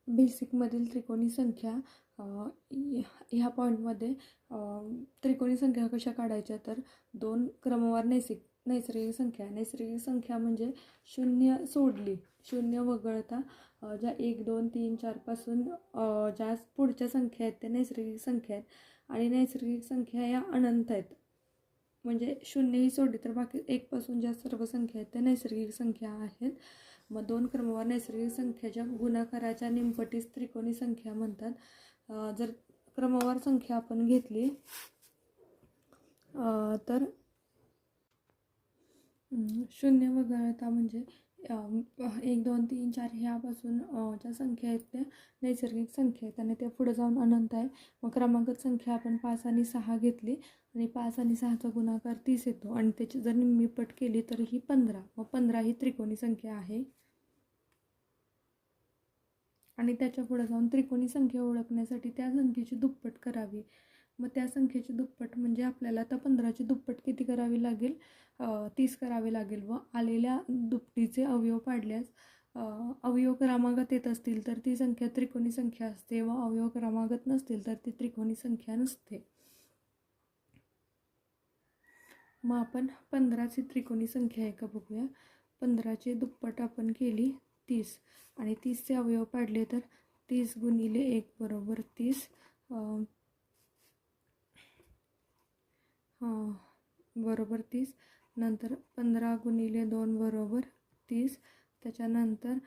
बेसिकमधील त्रिकोणी संख्या ह्या पॉईंटमध्ये त्रिकोणी संख्या कशा काढायच्या, तर दोन क्रमवार नैसर्गिक संख्या म्हणजे शून्य सोडली, शून्य वगळता ज्या 1 2 3 4 पासून ज्या पुढच्या संख्या आहेत त्या नैसर्गिक संख्या आहेत आणि नैसर्गिक संख्या या अनंत आहेत. म्हणजे शून्यही सोडली तर बाकी 1 पासून ज्या सर्व संख्या आहेत त्या नैसर्गिक संख्या आहेत. मग दोन क्रमवार नैसर्गिक संख्येच्या गुणाकाराच्या निमपटीस त्रिकोणी संख्या म्हणतात. जर क्रमवार संख्या आपण घेतली तर शून्य वगळता म्हणजे 1 2 3 4 ह्यापासून ज्या संख्या आहेत त्या नैसर्गिक संख्या आहेत आणि त्या पुढे जाऊन अनंत आहे. मग क्रमांकित संख्या आपण 5 आणि 6 घेतली आणि 5 आणि 6चा गुणाकार 30 येतो आणि त्याची जर निम्मीपट केली तर ही 15. मग 15 ही त्रिकोणी संख्या आहे. आणि त्याच्या पुढे जाऊन त्रिकोणी संख्या ओळखण्यासाठी त्या संख्येची दुप्पट करावी. मग त्या संख्येची दुप्पट म्हणजे आपल्याला आता 15ची दुप्पट किती करावी लागेल, 30 करावी लागेल. व आलेल्या दुपटीचे अवयव पाडल्यास अवयव क्रमागत येत असतील तर ती संख्या त्रिकोणी संख्या असते व अवयव क्रमागत नसतील तर ती त्रिकोणी संख्या नसते. मग आपण 15ची त्रिकोणी संख्या आहे का बघूया. 15ची दुप्पट आपण केली 30 आणि 30चे अवयव पाडले तर 30 गुणिले 1 बरोबर 30, बरोबर 30. नंतर 15 गुणिले 2 बरोबर 30. त्याच्यानंतर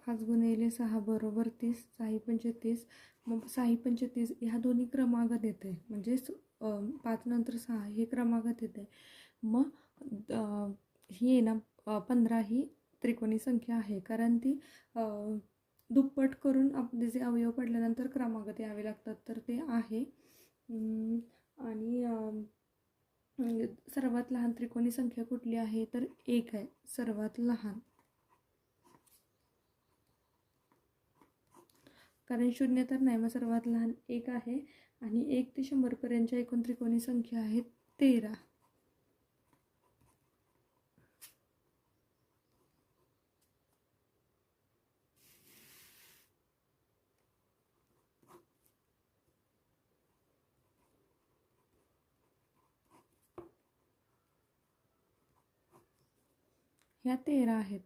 5 गुणिले 6 बरोबर 30. 6 पंचे 30. मग 6 पंचे 30 ह्या दोन्ही क्रमागत येते म्हणजे 5 नंतर 6 हे क्रमागत येते. मग ही आहे ना 15 ही त्रिकोणी संख्या आहे कारण ती दुप्पट करून तिचे अवयव पडल्यानंतर क्रमागत यावे लागतात तर ते आहे. आणि सर्वात लहान त्रिकोणी संख्या कुठली आहे तर 1 आहे सर्वात लहान, कारण 0 तर नाही. मग सर्वात लहान 1 आहे आणि 1 ते 100 पर्यंतच्या एकूण त्रिकोणी संख्या आहेत 13. ह्या 13 आहेत.